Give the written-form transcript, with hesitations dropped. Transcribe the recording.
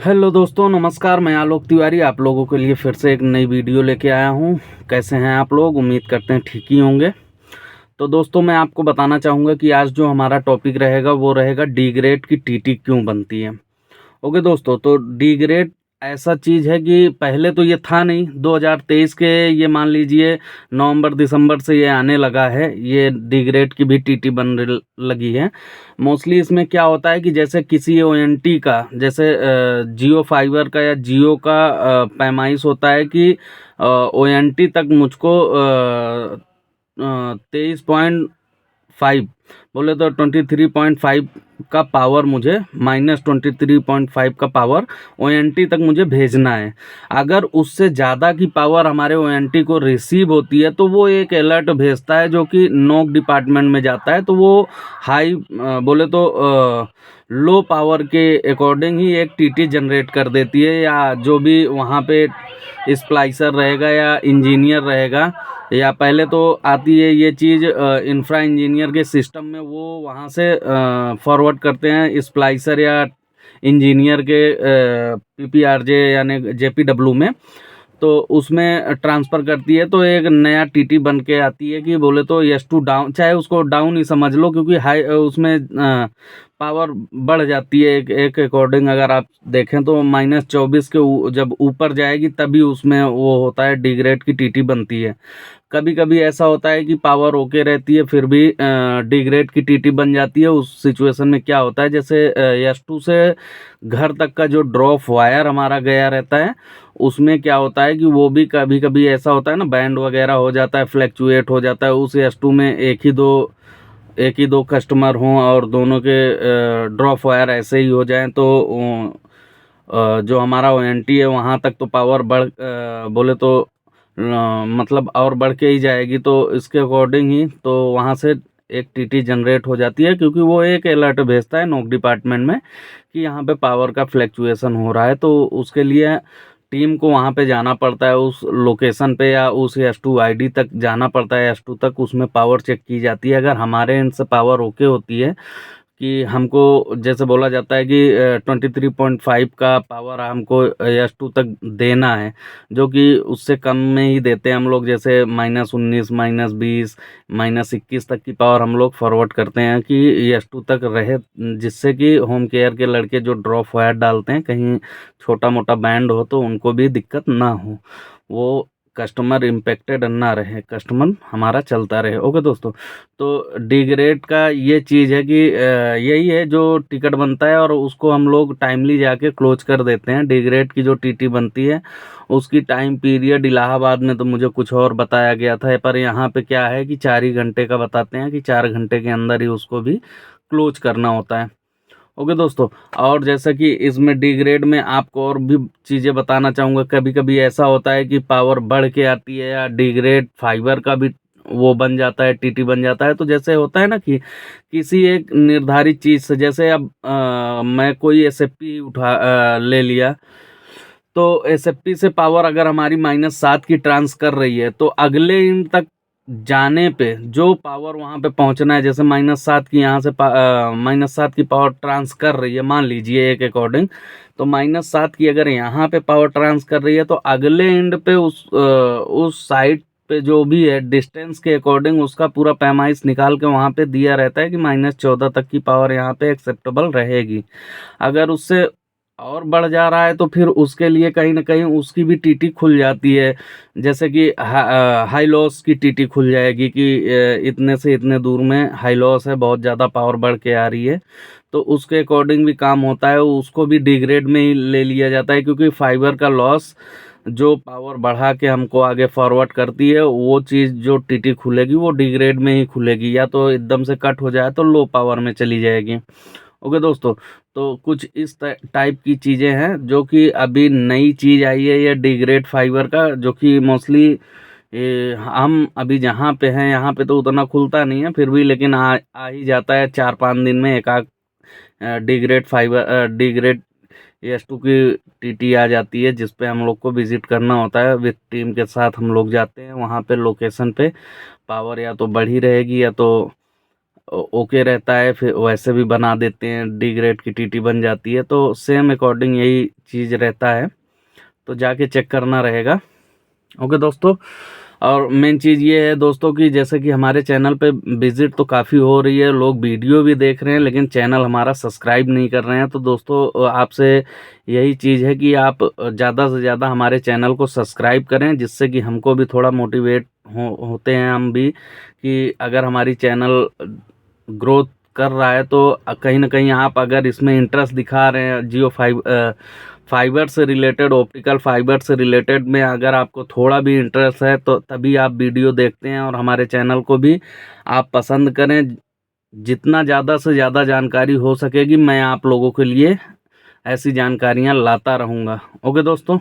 Hello दोस्तों, नमस्कार। मैं आलोक तिवारी आप लोगों के लिए फिर से एक नई वीडियो लेके आया हूँ। कैसे हैं आप लोग? उम्मीद करते हैं ठीक ही होंगे। तो दोस्तों, मैं आपको बताना चाहूँगा कि आज जो हमारा टॉपिक रहेगा वो रहेगा डी ग्रेड की टीटी क्यों बनती है। ओके दोस्तों, तो डी ग्रेड ऐसा चीज़ है कि पहले तो ये था नहीं। 2023 के ये मान लीजिए नवंबर दिसंबर से ये आने लगा है। ये डी ग्रेड की भी टीटी लगी है। मोस्टली इसमें क्या होता है कि जैसे किसी ओएनटी का, जैसे जियो फाइबर का या जियो का पैमाइश होता है कि ओएनटी तक मुझको 23.5 बोले तो 23.5 का पावर मुझे, -23.5 का पावर ओएनटी तक मुझे भेजना है। अगर उससे ज़्यादा की पावर हमारे ओएनटी को रिसीव होती है तो वो एक अलर्ट भेजता है जो कि नोक डिपार्टमेंट में जाता है। तो वो हाई बोले तो लो पावर के अकॉर्डिंग ही एक टीटी जनरेट कर देती है, या जो भी वहाँ पे स्प्लाइसर रहेगा या इंजीनियर रहेगा, या पहले तो आती है ये चीज़ इंफ्रा इंजीनियर के सिस्टम में, वो वहाँ से फॉरवर्ड करते हैं स्प्लाइसर या इंजीनियर के पीपीआरजे यानी जेपीडब्ल्यू में। तो उसमें ट्रांसफ़र करती है तो एक नया टीटी बन के आती है कि बोले तो एस टू डाउन, चाहे उसको डाउन ही समझ लो, क्योंकि हाई उसमें पावर बढ़ जाती है एक अकॉर्डिंग। अगर आप देखें तो -24 के जब ऊपर जाएगी तभी उसमें वो होता है डिग्रेड की टीटी बनती है। कभी कभी ऐसा होता है कि पावर ओके रहती है फिर भी डिग्रेड की टीटी बन जाती है। उस सिचुएशन में क्या होता है, जैसे S2 से घर तक का जो ड्रॉप वायर हमारा गया रहता है, उसमें क्या होता है कि वो भी कभी कभी ऐसा होता है ना, बैंड वगैरह हो जाता है, फ्लैक्चुएट हो जाता है। उस S2 में एक ही दो कस्टमर हों और दोनों के ड्रॉप वायर ऐसे ही हो जाएं तो जो हमारा ओएनटी है वहाँ तक तो पावर बोले तो मतलब और बढ़ के ही जाएगी। तो इसके अकॉर्डिंग ही तो वहाँ से एक टीटी जनरेट हो जाती है, क्योंकि वो एक अलर्ट भेजता है नोक डिपार्टमेंट में कि यहाँ पे पावर का फ्लैक्चुएशन हो रहा है। तो उसके लिए टीम को वहाँ पे जाना पड़ता है, उस लोकेशन पे या उस S2 आईडी तक जाना पड़ता है। S2 तक उसमें पावर चेक की जाती है। अगर हमारे एंड से पावर ओके होती है कि हमको जैसे बोला जाता है कि 23.5 का पावर हमको S2 तक देना है, जो कि उससे कम में ही देते हैं हम लोग। जैसे -19, -20, -21 तक की पावर हम लोग फॉरवर्ड करते हैं कि S2 तक रहे, जिससे कि होम केयर के लड़के जो ड्रॉप वायर डालते हैं, कहीं छोटा मोटा बैंड हो तो उनको भी दिक्कत ना हो, वो कस्टमर इम्पेक्टेड ना रहे, कस्टमर हमारा चलता रहे। ओके दोस्तों, तो डिग्रेड का ये चीज़ है कि यही है जो टिकट बनता है और उसको हम लोग टाइमली जाके क्लोज कर देते हैं। डिग्रेड की जो टीटी बनती है उसकी टाइम पीरियड इलाहाबाद में तो मुझे कुछ और बताया गया था, पर यहाँ पे क्या है कि 4 ही घंटे का बताते हैं कि 4 घंटे के अंदर ही उसको भी क्लोज करना होता है। ओके दोस्तों, और जैसा कि इसमें डिग्रेड में आपको और भी चीज़ें बताना चाहूँगा। कभी कभी ऐसा होता है कि पावर बढ़ के आती है या डिग्रेड फाइबर का भी वो बन जाता है, टीटी बन जाता है। तो जैसे होता है ना कि किसी एक निर्धारित चीज़ से, जैसे अब मैं कोई एसएफपी ले लिया, तो एसएफपी से पावर अगर हमारी -7 की ट्रांस कर रही है तो अगले इन तक जाने पे जो पावर वहाँ पे पहुँचना है, जैसे -7 की यहाँ से -7 की पावर ट्रांस कर रही है मान लीजिए एक अकॉर्डिंग, तो -7 की अगर यहाँ पे पावर ट्रांस कर रही है तो अगले एंड पे उस साइड पे जो भी है डिस्टेंस के अकॉर्डिंग उसका पूरा पैमाइश निकाल के वहाँ पे दिया रहता है कि -14 तक की पावर यहाँ पे एक्सेप्टेबल रहेगी। अगर उससे और बढ़ जा रहा है तो फिर उसके लिए कहीं न कहीं उसकी भी टीटी खुल जाती है। जैसे कि हाई लॉस की टीटी खुल जाएगी कि इतने से इतने दूर में हाई लॉस है, बहुत ज़्यादा पावर बढ़ के आ रही है। तो उसके अकॉर्डिंग भी काम होता है, उसको भी डिग्रेड में ही ले लिया जाता है, क्योंकि फाइबर का लॉस जो पावर बढ़ा के हमको आगे फॉरवर्ड करती है, वो चीज़ जो टीटी खुलेगी वो डिग्रेड में ही खुलेगी, या तो एकदम से कट हो जाए तो लो पावर में चली जाएगी। ओके दोस्तों, तो कुछ इस टाइप की चीज़ें हैं जो कि अभी नई चीज़ आई है, ये डिग्रेड फाइबर का, जो कि मोस्टली ये हम अभी जहाँ पे हैं यहाँ पे तो उतना खुलता नहीं है, फिर भी लेकिन आ ही जाता है 4-5 दिन में एक आध डिग्रेड फाइबर डिग्रेड S2 की टीटी आ जाती है, जिस पे हम लोग को विजिट करना होता है। विद टीम के साथ हम लोग जाते हैं वहाँ पे लोकेशन पे। पावर या तो बढ़ी रहेगी या तो ओके रहता है, फिर वैसे भी बना देते हैं, डी ग्रेड की टीटी बन जाती है। तो सेम अकॉर्डिंग यही चीज़ रहता है, तो जाके चेक करना रहेगा। ओके दोस्तों, और मेन चीज़ ये है दोस्तों कि जैसे कि हमारे चैनल पे विजिट तो काफ़ी हो रही है, लोग वीडियो भी देख रहे हैं, लेकिन चैनल हमारा सब्सक्राइब नहीं कर रहे हैं। तो दोस्तों आपसे यही चीज़ है कि आप ज़्यादा से ज़्यादा हमारे चैनल को सब्सक्राइब करें, जिससे कि हमको भी थोड़ा मोटिवेट होते हैं हम भी, कि अगर हमारी चैनल ग्रोथ कर रहा है तो कहीं ना कहीं आप अगर इसमें इंटरेस्ट दिखा रहे हैं, जियो फाइबर से रिलेटेड, ऑप्टिकल फाइबर से रिलेटेड में अगर आपको थोड़ा भी इंटरेस्ट है, तो तभी आप वीडियो देखते हैं और हमारे चैनल को भी आप पसंद करें। जितना ज़्यादा से ज़्यादा जानकारी हो सकेगी, मैं आप लोगों के लिए ऐसी जानकारियां लाता रहूँगा। ओके दोस्तों।